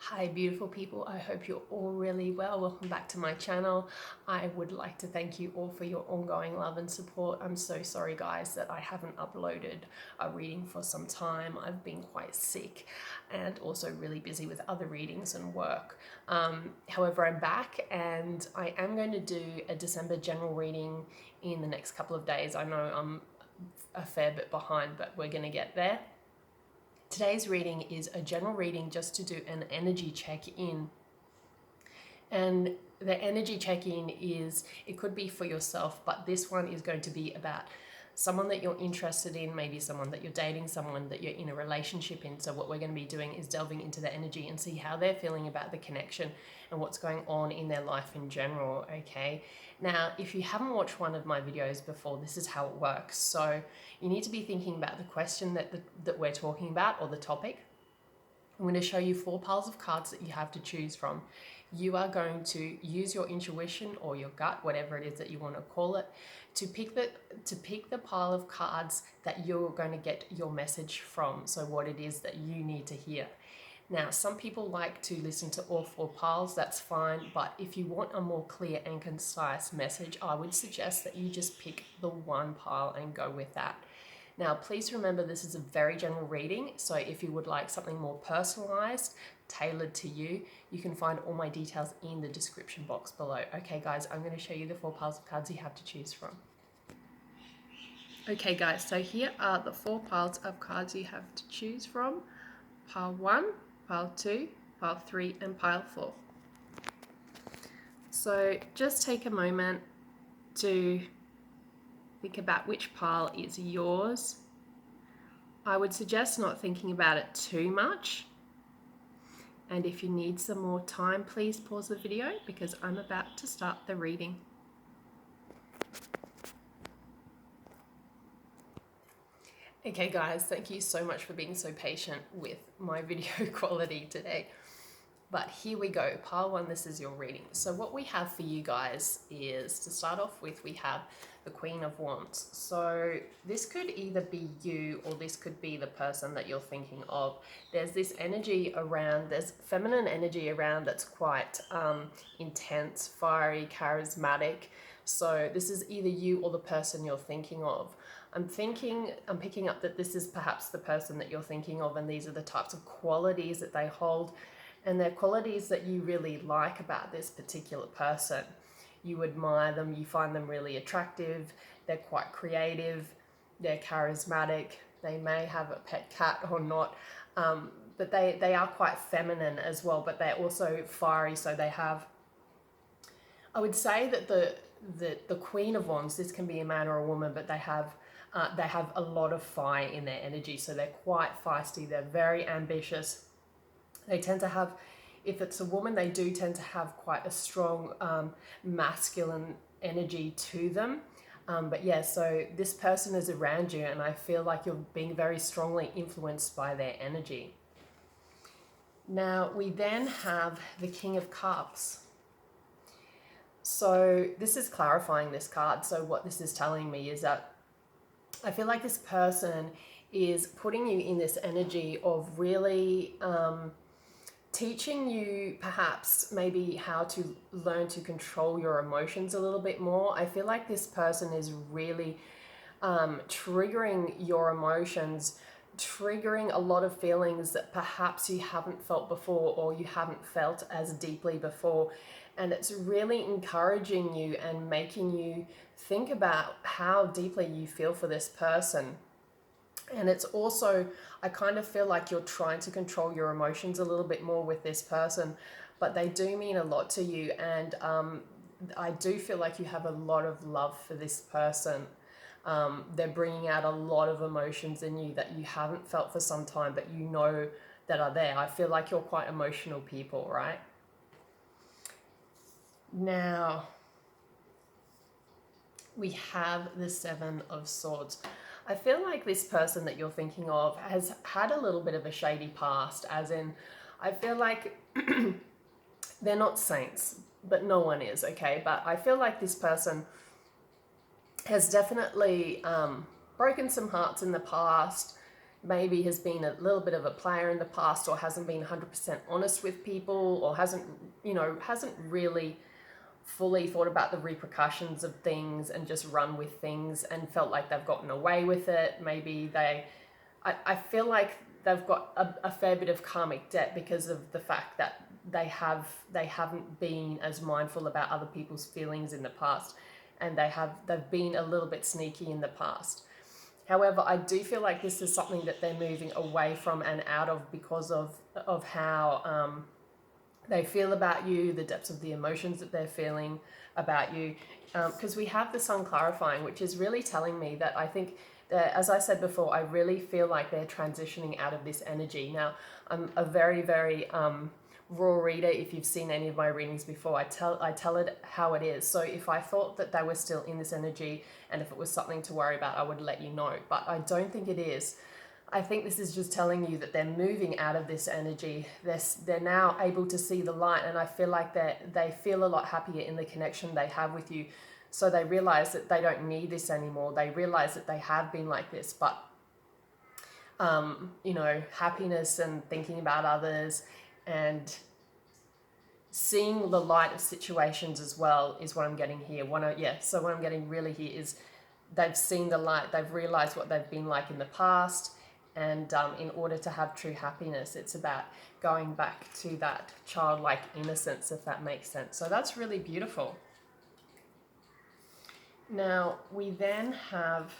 Hi beautiful people, I hope you're all really well. Welcome back to my channel. I would like to thank you all for your ongoing love and support. I'm so sorry guys that I haven't uploaded a reading for some time. I've been quite sick and also really busy with other readings and work. However, I'm back and I am going to do a December general reading in the next couple of days. I know I'm a fair bit behind, but we're going to get there. Today's reading is a general reading just to do an energy check-in. And the energy check-in is, it could be for yourself, but this one is going to be about someone that you're interested in, maybe someone that you're dating, someone that you're in a relationship in. So what we're going to be doing is delving into the energy and see how they're feeling about the connection and what's going on in their life in general, okay? Now, if you haven't watched one of my videos before, this is how it works. So you need to be thinking about the question that we're talking about, or the topic. I'm going to show you 4 piles of cards that you have to choose from. You are going to use your intuition or your gut, whatever it is that you want to call it, to pick the pile of cards that you're going to get your message from. So what it is that you need to hear. Now, some people like to listen to all 4 piles, that's fine, but if you want a more clear and concise message, I would suggest that you just pick the 1 pile and go with that. Now, please remember this is a very general reading, so if you would like something more personalized, tailored to you, you can find all my details in the description box below. Okay guys, I'm going to show you the 4 piles of cards you have to choose from. Okay guys, so here are the 4 piles of cards you have to choose from. Pile 1, pile 2, pile 3, and pile 4. So just take a moment to think about which pile is yours. I would suggest not thinking about it too much. And if you need some more time, please pause the video because I'm about to start the reading. Okay guys, thank you so much for being so patient with my video quality today. But here we go, pile 1, this is your reading. So what we have for you guys is, to start off with, we have the Queen of Wands. So this could either be you or this could be the person that you're thinking of. There's this energy around, there's feminine energy around that's quite intense, fiery, charismatic. So this is either you or the person you're thinking of. I'm picking up that this is perhaps the person that you're thinking of, and these are the types of qualities that they hold. And they're qualities that you really like about this particular person. You admire them, you find them really attractive, they're quite creative, they're charismatic, they may have a pet cat or not, but they are quite feminine as well, but they're also fiery, so they have, I would say that the Queen of Wands, this can be a man or a woman, but they have a lot of fire in their energy, so they're quite feisty, they're very ambitious. They tend to have, if it's a woman, they do tend to have quite a strong masculine energy to them. But yeah, so this person is around you and I feel like you're being very strongly influenced by their energy. Now, we then have the King of Cups. So this is clarifying this card. So what this is telling me is that I feel like this person is putting you in this energy of really teaching you perhaps maybe how to learn to control your emotions a little bit more. I feel like this person is really triggering your emotions, triggering a lot of feelings that perhaps you haven't felt before or you haven't felt as deeply before. And it's really encouraging you and making you think about how deeply you feel for this person. And it's also, I kind of feel like you're trying to control your emotions a little bit more with this person, but they do mean a lot to you. And I do feel like you have a lot of love for this person. They're bringing out a lot of emotions in you that you haven't felt for some time, but you know that are there. I feel like you're quite emotional people, right? Now, we have the Seven of Swords. I feel like this person that you're thinking of has had a little bit of a shady past, as in, I feel like they're not saints, but no one is, okay? But I feel like this person has definitely broken some hearts in the past, maybe has been a little bit of a player in the past, or hasn't been 100% honest with people, or hasn't really fully thought about the repercussions of things and just run with things and felt like they've gotten away with it. Maybe I feel like they've got a fair bit of karmic debt because of the fact that they haven't been as mindful about other people's feelings in the past, and they've been a little bit sneaky in the past. However, I do feel like this is something that they're moving away from and out of because of how they feel about you, the depths of the emotions that they're feeling about you. Because we have the sun clarifying, which is really telling me that I think that, as I said before, I really feel like they're transitioning out of this energy. Now, I'm a very, very raw reader. If you've seen any of my readings before, I tell it how it is. So if I thought that they were still in this energy and if it was something to worry about, I would let you know. But I don't think it is. I think this is just telling you that they're moving out of this energy. They're now able to see the light, and I feel like they feel a lot happier in the connection they have with you. So they realize that they don't need this anymore. They realize that they have been like this, but happiness and thinking about others and seeing the light of situations as well is what I'm getting here. So what I'm getting really here is they've seen the light. They've realized what they've been like in the past. And in order to have true happiness, it's about going back to that childlike innocence, if that makes sense. So that's really beautiful. Now, we then have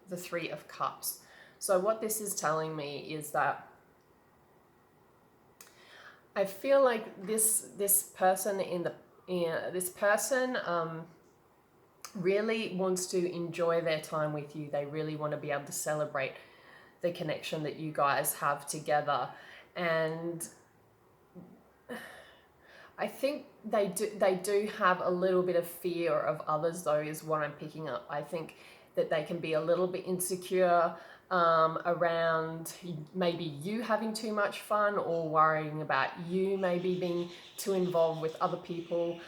the Three of Cups. So what this is telling me is that I feel like this person really wants to enjoy their time with you. They really want to be able to celebrate the connection that you guys have together, and I think they do have a little bit of fear of others, though, is what I'm picking up. I think that they can be a little bit insecure around maybe you having too much fun, or worrying about you maybe being too involved with other people,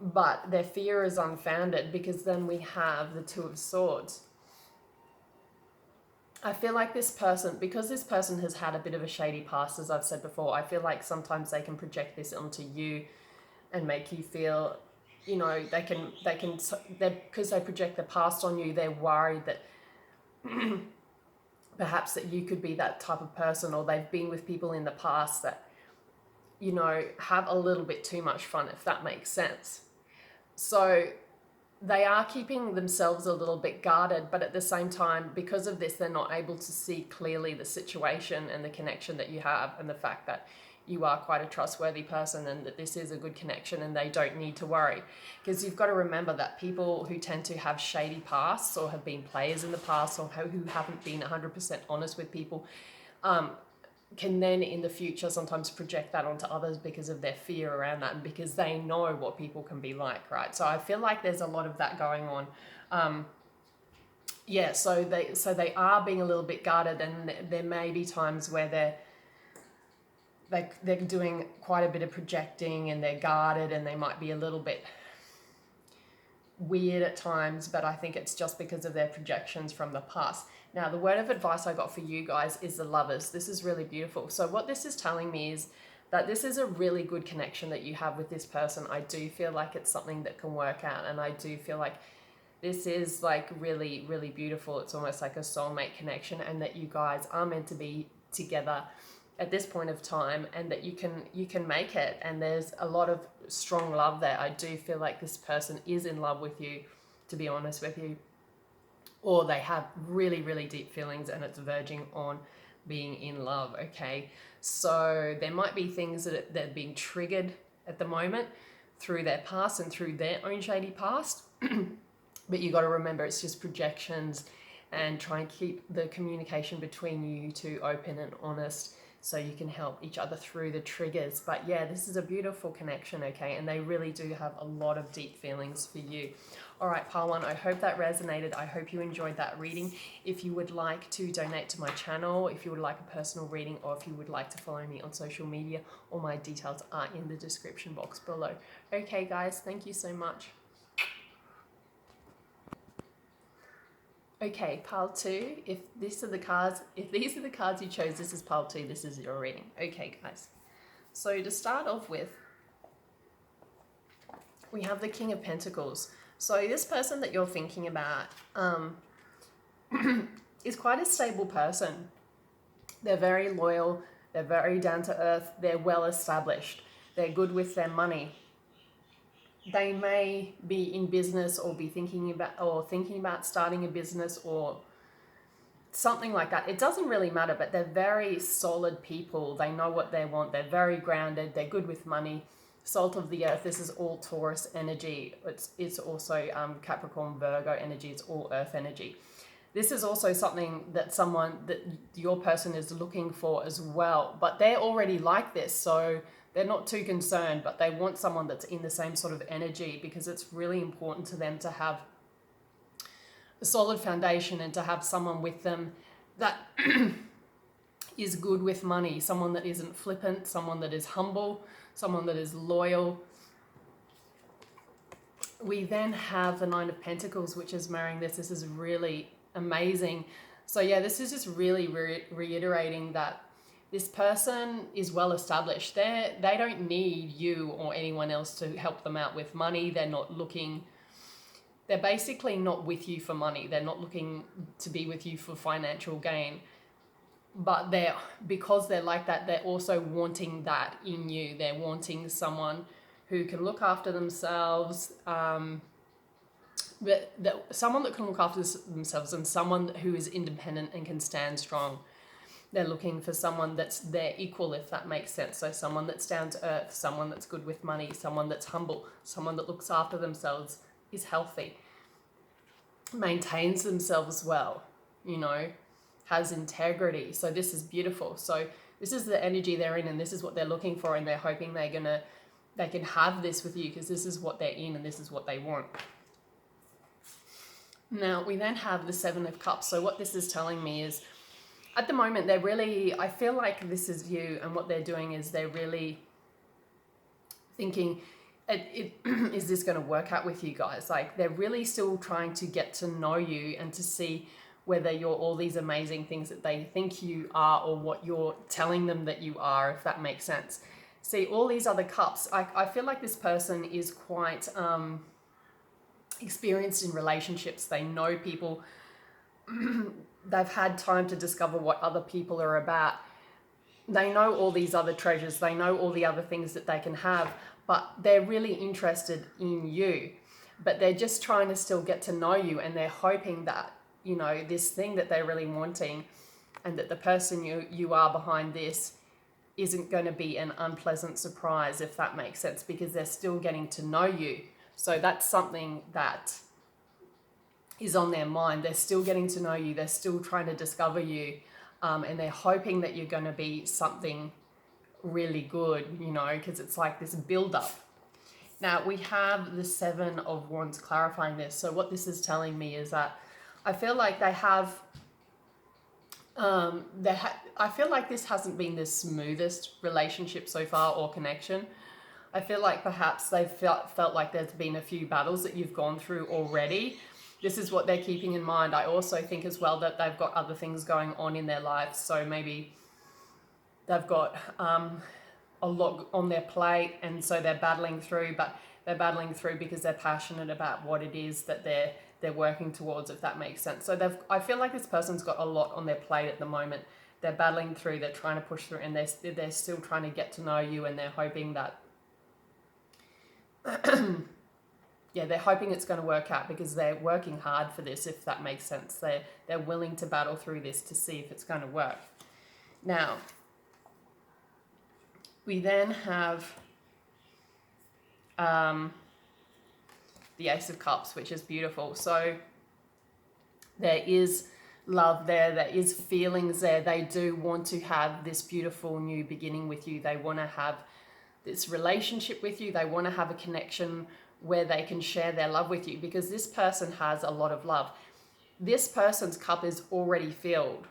but their fear is unfounded because then we have the Two of Swords. I feel like this person, because this person has had a bit of a shady past, as I've said before, I feel like sometimes they can project this onto you and make you feel, because they project the past on you, they're worried that perhaps that you could be that type of person, or they've been with people in the past that, have a little bit too much fun, if that makes sense. So they are keeping themselves a little bit guarded, but at the same time, because of this, they're not able to see clearly the situation and the connection that you have, and the fact that you are quite a trustworthy person and that this is a good connection and they don't need to worry. Because you've got to remember that people who tend to have shady pasts, or have been players in the past, or who haven't been 100% honest with people, can then in the future sometimes project that onto others because of their fear around that, and because they know what people can be like, right? So I feel like there's a lot of that going on. So they are being a little bit guarded, and there may be times where they're doing quite a bit of projecting, and they're guarded, and they might be a little bit weird at times, but I think it's just because of their projections from the past. Now, the word of advice I got for you guys is the Lovers. This is really beautiful. So what this is telling me is that this is a really good connection that you have with this person. I do feel like it's something that can work out, and I do feel like this is like really, really beautiful. It's almost like a soulmate connection, and that you guys are meant to be together at this point of time, and that you can make it, and there's a lot of strong love there. I do feel like this person is in love with you, to be honest with you, or they have really, really deep feelings, and it's verging on being in love. Okay, so there might be things that are being triggered at the moment through their past and through their own shady past, but you got to remember it's just projections, and try and keep the communication between you two open and honest, so you can help each other through the triggers. But yeah, this is a beautiful connection, okay? And they really do have a lot of deep feelings for you. All right, pile one, I hope that resonated. I hope you enjoyed that reading. If you would like to donate to my channel, if you would like a personal reading, or if you would like to follow me on social media, all my details are in the description box below. Okay, guys, thank you so much. Okay, pile two. If these are the cards you chose, this is pile two. This is your reading. Okay, guys. So to start off with, we have the King of Pentacles. So this person that you're thinking about is quite a stable person. They're very loyal. They're very down to earth. They're well established. They're good with their money. They may be in business or be thinking about starting a business or something like that. It doesn't really matter, but they're very solid people. They know what they want. They're very grounded. They're good with money. Salt of the earth. This is all Taurus energy. It's also Capricorn, Virgo energy. It's all earth energy. This is also something that your person is looking for as well, but they're already like this, so they're not too concerned, but they want someone that's in the same sort of energy because it's really important to them to have a solid foundation and to have someone with them that is good with money, someone that isn't flippant, someone that is humble, someone that is loyal. We then have the Nine of Pentacles, which is marrying this. This is really amazing. So yeah, this is just really reiterating that this person is well established. They don't need you or anyone else to help them out with money. They're basically not with you for money. They're not looking to be with you for financial gain. But because they're like that, they're also wanting that in you. They're wanting someone who can look after themselves, someone that can look after themselves and someone who is independent and can stand strong. They're looking for someone that's their equal, if that makes sense. So someone that's down to earth, someone that's good with money, someone that's humble, someone that looks after themselves, is healthy, maintains themselves well, has integrity. So this is beautiful. So this is the energy they're in, and this is what they're looking for, and they're hoping they can have this with you because this is what they're in and this is what they want. Now, we then have the Seven of Cups. So what this is telling me is, at the moment, I feel like this is you, and what they're doing is they're really thinking, is this going to work out with you guys? Like, they're really still trying to get to know you and to see whether you're all these amazing things that they think you are or what you're telling them that you are, if that makes sense. See, all these other cups, I feel like this person is quite experienced in relationships. They know people. They've had time to discover what other people are about. They know all these other treasures. They know all the other things that they can have, but they're really interested in you. But they're just trying to still get to know you, and they're hoping that, this thing that they're really wanting and that the person you are behind this isn't going to be an unpleasant surprise, if that makes sense, because they're still getting to know you. So that's something that is on their mind. They're still getting to know you. They're still trying to discover you. And they're hoping that you're going to be something really good, because it's like this build-up. Now, we have the Seven of Wands clarifying this. So what this is telling me is that I feel like they have... I feel like this hasn't been the smoothest relationship so far, or connection. I feel like perhaps they've felt like there's been a few battles that you've gone through already. This is what they're keeping in mind. I also think as well that they've got other things going on in their lives. So maybe they've got a lot on their plate, and so they're battling through, but they're battling through because they're passionate about what it is that they're working towards, if that makes sense. So I feel like this person's got a lot on their plate at the moment. They're battling through, they're trying to push through, and they're still trying to get to know you, and they're hoping that they're hoping it's going to work out because they're working hard for this, if that makes sense. They're willing to battle through this to see if it's going to work. Now, we then have the Ace of Cups, which is beautiful. So there is love there is feelings there. They do want to have this beautiful new beginning with you. They want to have this relationship with you. They want to have a connection where they can share their love with you, because this person has a lot of love. This person's cup is already filled.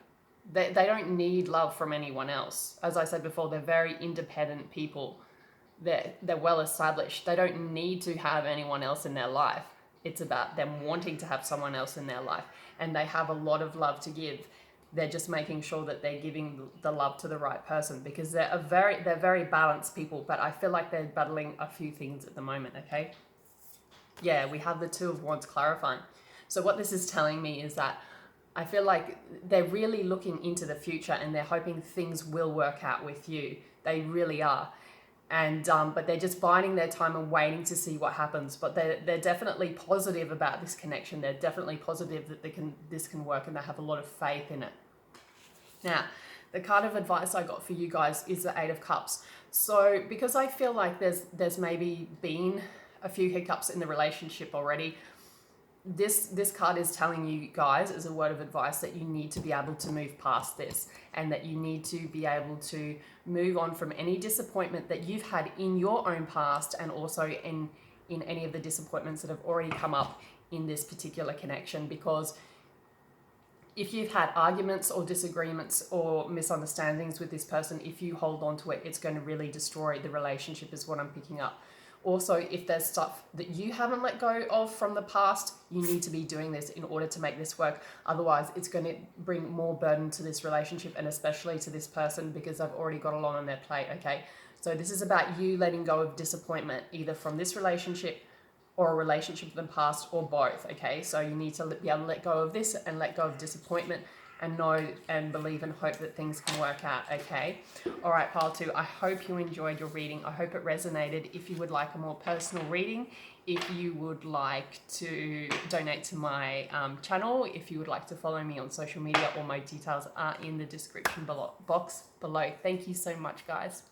They don't need love from anyone else. As I said before, they're very independent people. They're well established. They don't need to have anyone else in their life. It's about them wanting to have someone else in their life, and they have a lot of love to give. They're just making sure that they're giving the love to the right person, because they're very balanced people, but I feel like they're battling a few things at the moment, okay? Yeah, we have the Two of Wands clarifying. So what this is telling me is that I feel like they're really looking into the future, and they're hoping things will work out with you. They really are. And but they're just biding their time and waiting to see what happens. But they're definitely positive about this connection. They're definitely positive that this can work, and they have a lot of faith in it. Now, the card of advice I got for you guys is the Eight of Cups. So because I feel like there's maybe been a few hiccups in the relationship already, this card is telling you guys as a word of advice that you need to be able to move past this, and that you need to be able to move on from any disappointment that you've had in your own past, and also in any of the disappointments that have already come up in this particular connection. Because if you've had arguments or disagreements or misunderstandings with this person, if you hold on to it, it's going to really destroy the relationship, is what I'm picking up. Also, if there's stuff that you haven't let go of from the past, you need to be doing this in order to make this work. Otherwise, it's going to bring more burden to this relationship, and especially to this person, because they've already got a lot on their plate, okay? So this is about you letting go of disappointment, either from this relationship or a relationship in the past, or both, okay? So you need to be able to let go of this and let go of disappointment, and know and believe and hope that things can work out, okay? All right, pile two, I hope you enjoyed your reading. I hope it resonated. If you would like a more personal reading, if you would like to donate to my channel, if you would like to follow me on social media, all my details are in the description box below. Thank you so much, guys.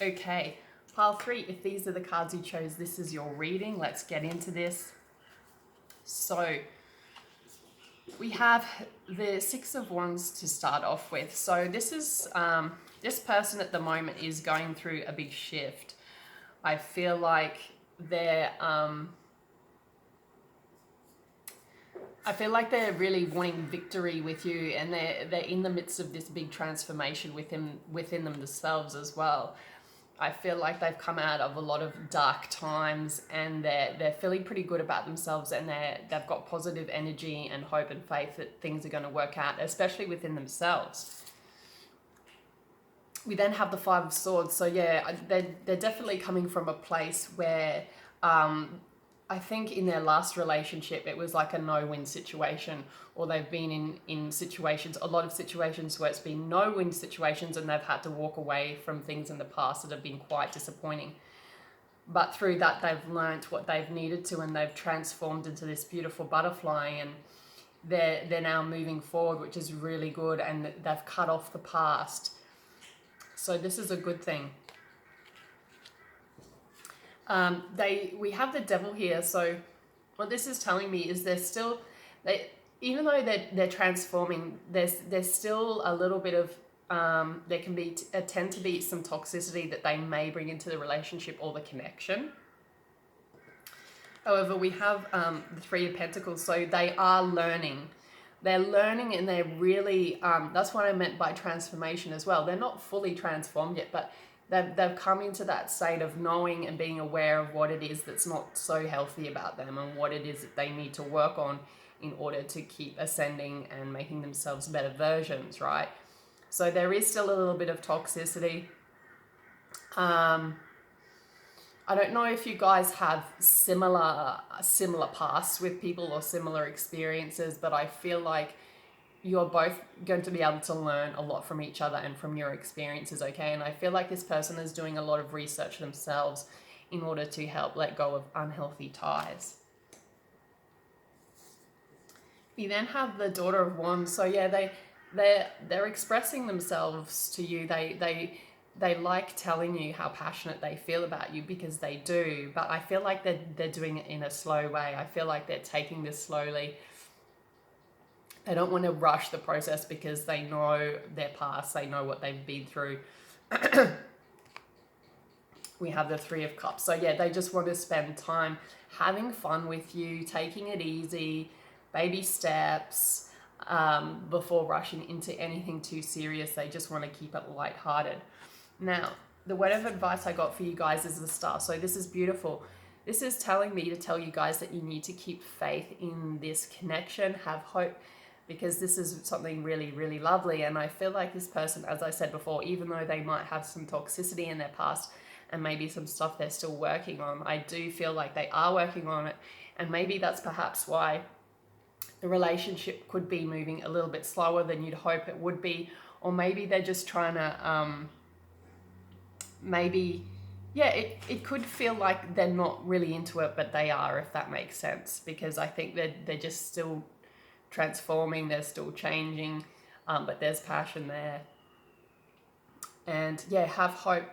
Okay, pile three, if these are the cards you chose, this is your reading. Let's get into this. So we have the Six of Wands to start off with. So this is this person at the moment is going through a big shift. I feel like they're really wanting victory with you, and they're in the midst of this big transformation within themselves as well. I feel like they've come out of a lot of dark times, and they're feeling pretty good about themselves, and they've got positive energy and hope and faith that things are going to work out, especially within themselves. We then have the Five of Swords. So yeah, they're definitely coming from a place where I think in their last relationship it was like a no-win situation, or they've been in situations, a lot of situations where it's been no-win situations, and they've had to walk away from things in the past that have been quite disappointing. But through that, they've learnt what they've needed to, and they've transformed into this beautiful butterfly, and they're now moving forward, which is really good, and they've cut off the past. So this is a good thing. We have the Devil here. So what this is telling me is even though they're transforming, there's still a little bit of there can be tend to be some toxicity that they may bring into the relationship or the connection. However, we have the Three of Pentacles, so they are learning. They're learning, and they're really that's what I meant by transformation as well. They're not fully transformed yet, but they've come into that state of knowing and being aware of what it is that's not so healthy about them, and what it is that they need to work on in order to keep ascending and making themselves better versions, right? So there is still a little bit of toxicity. I don't know if you guys have similar pasts with people or similar experiences, but I feel like you're both going to be able to learn a lot from each other and from your experiences, okay? And I feel like this person is doing a lot of research themselves in order to help let go of unhealthy ties. We then have the Daughter of Wands. So yeah, they're expressing themselves to you. They like telling you how passionate they feel about you, because they do. But I feel like they're doing it in a slow way. I feel like they're taking this slowly. They don't want to rush the process, because they know their past. They know what they've been through. We have the Three of Cups. So yeah, they just want to spend time having fun with you, taking it easy, baby steps, before rushing into anything too serious. They just want to keep it lighthearted. Now, the word of advice I got for you guys is the Star. So this is beautiful. This is telling me to tell you guys that you need to keep faith in this connection, have hope, because this is something really, really lovely. And I feel like this person, as I said before, even though they might have some toxicity in their past and maybe some stuff they're still working on, I do feel like they are working on it. And maybe that's perhaps why the relationship could be moving a little bit slower than you'd hope it would be. Or maybe they're just trying to, it could feel like they're not really into it, but they are, if that makes sense. Because I think they're just still transforming, they're still changing, but there's passion there. And yeah, have hope,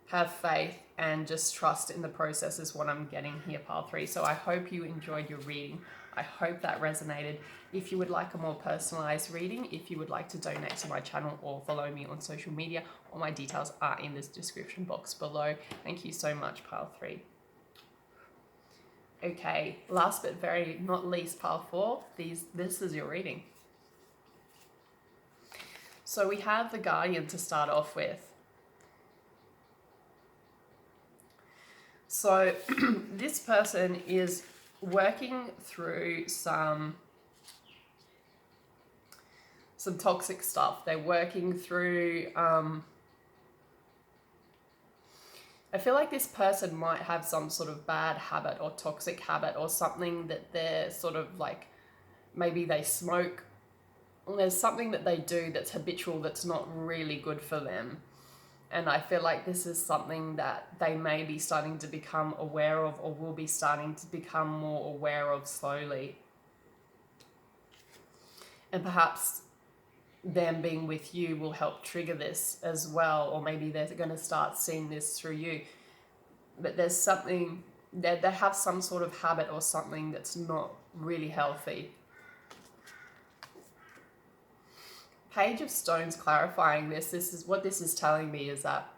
have faith, and just trust in the process is what I'm getting here, pile 3. So I hope you enjoyed your reading. I hope that resonated. If you would like a more personalized reading, if you would like to donate to my channel or follow me on social media, all my details are in this description box below. Thank you so much, pile 3. Okay, last but very not least, pile 4, this is your reading. So we have the Guardian to start off with. So this person is working through some toxic stuff. They're working through, I feel like this person might have some sort of bad habit or toxic habit or something that they're sort of like, maybe they smoke. There's something that they do that's habitual that's not really good for them. And I feel like this is something that they may be starting to become aware of, or will be starting to become more aware of slowly. And perhaps them being with you will help trigger this as well, or maybe they're going to start seeing this through you. But there's something, they have some sort of habit or something that's not really healthy. Page of Stones clarifying this is what this is telling me, is that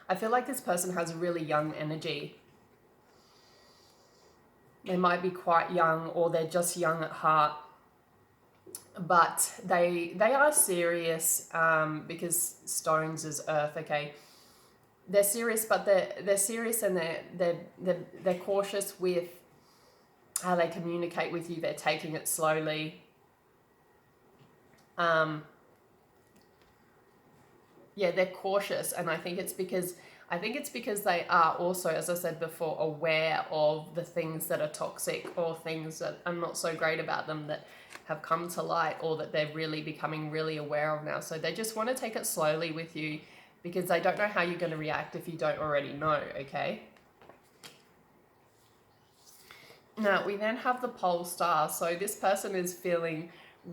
I feel like this person has really young energy. They might be quite young, or they're just young at heart, but they are serious, because Stones is earth. Okay, they're serious, but they're serious, and they're cautious with how they communicate with you. They're taking it slowly. They're cautious, and I think it's because they are also, as I said before, aware of the things that are toxic or things that are not so great about them that have come to light, or that they're really becoming really aware of now. So they just want to take it slowly with you, because they don't know how you're going to react if you don't already know, okay? Now, we then have the pole star. So this person is feeling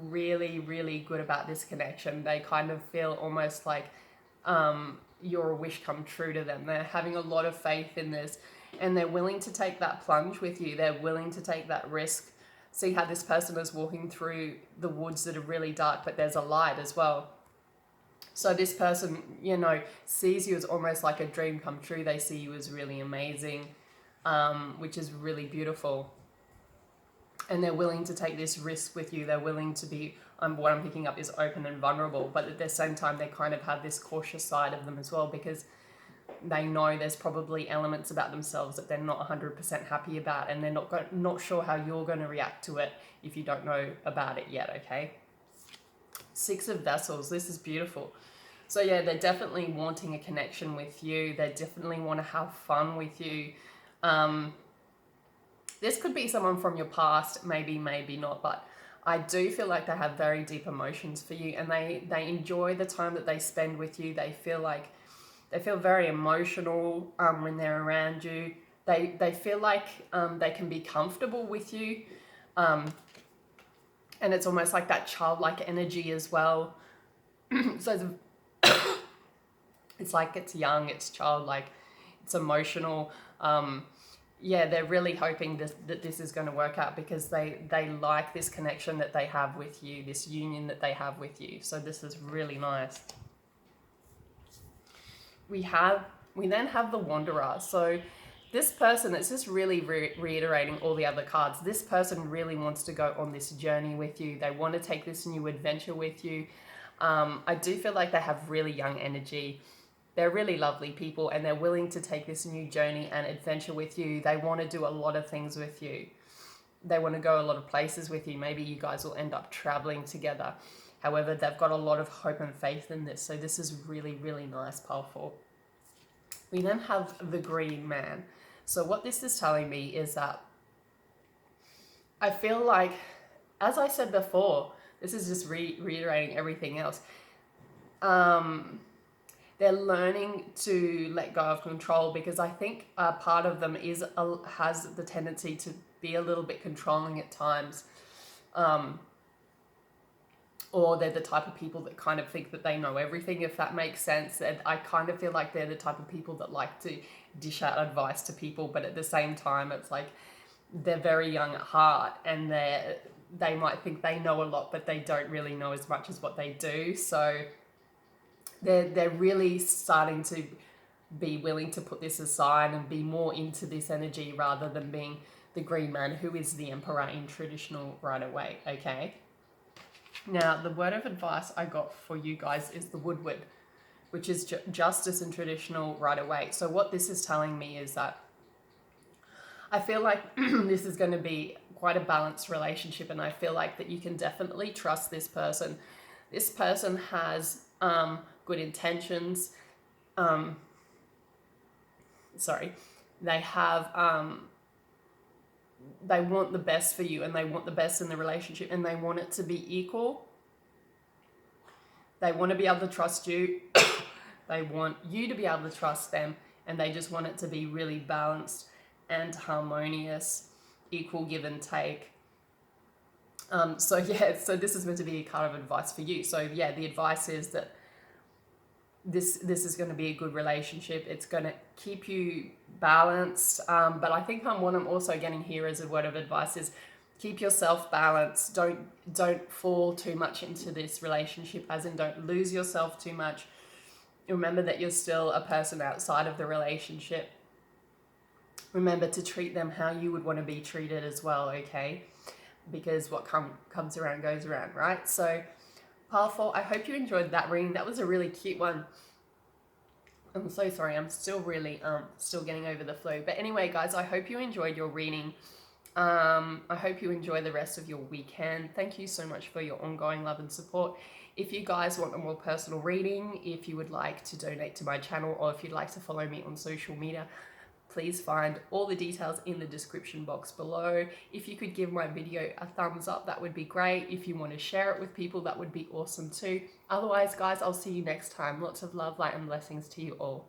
really, really good about this connection. They kind of feel almost like you're a wish come true to them. They're having a lot of faith in this, and they're willing to take that plunge with you. They're willing to take that risk. See how this person is walking through the woods that are really dark, but there's a light as well. So this person, sees you as almost like a dream come true. They see you as really amazing, which is really beautiful. And they're willing to take this risk with you. They're willing to be, what I'm picking up is open and vulnerable, but at the same time, they kind of have this cautious side of them as well, because they know there's probably elements about themselves that they're not 100% happy about, and they're not sure how you're going to react to it if you don't know about it yet, okay? 6 of Vessels, this is beautiful. So yeah, they're definitely wanting a connection with you. They definitely want to have fun with you. This could be someone from your past, maybe not, but I do feel like they have very deep emotions for you, and they enjoy the time that they spend with you. They feel very emotional when they're around you. They feel like they can be comfortable with you, and it's almost like that childlike energy as well. So it's like it's young, it's childlike, it's emotional. They're really hoping that this is going to work out, because they like this connection that they have with you, this union that they have with you. So this is really nice. We then have the Wanderer. So this person, it's just really reiterating all the other cards. This person really wants to go on this journey with you. They want to take this new adventure with you. I do feel like they have really young energy. They're really lovely people, and they're willing to take this new journey and adventure with you. They want to do a lot of things with you. They want to go a lot of places with you. Maybe you guys will end up traveling together. However, they've got a lot of hope and faith in this. So this is really, really nice, powerful. We then have the Green Man. So what this is telling me is that I feel like, as I said before, this is just reiterating everything else. They're learning to let go of control, because I think part of them has the tendency to be a little bit controlling at times. Or they're the type of people that kind of think that they know everything, if that makes sense. And I kind of feel like they're the type of people that like to dish out advice to people, but at the same time, it's like they're very young at heart, and they might think they know a lot, but they don't really know as much as what they do. So they're really starting to be willing to put this aside and be more into this energy, rather than being the Green Man, who is the Emperor in traditional Rider-Waite, okay? Now, the word of advice I got for you guys is the Woodward, which is justice in traditional Rider-Waite. So what this is telling me is that I feel like this is going to be quite a balanced relationship, and I feel like that you can definitely trust this person. This person has good intentions. They have they want the best for you, and they want the best in the relationship, and they want it to be equal. They want to be able to trust you. They want you to be able to trust them, and they just want it to be really balanced and harmonious, equal give and take. So this is meant to be a card of advice for you. So yeah, the advice is that this is going to be a good relationship. It's going to keep you balanced. But I think what I'm also getting here as a word of advice is keep yourself balanced. Don't fall too much into this relationship, as in don't lose yourself too much. Remember that you're still a person outside of the relationship. Remember to treat them how you would want to be treated as well, okay? Because what comes around goes around, right? So powerful. I hope you enjoyed that reading. That was a really cute one. I'm so sorry. I'm still really still getting over the flu. But anyway, guys, I hope you enjoyed your reading. I hope you enjoy the rest of your weekend. Thank you so much for your ongoing love and support. If you guys want a more personal reading, if you would like to donate to my channel, or if you'd like to follow me on social media, please find all the details in the description box below. If you could give my video a thumbs up, that would be great. If you want to share it with people, that would be awesome too. Otherwise, guys, I'll see you next time. Lots of love, light, and blessings to you all.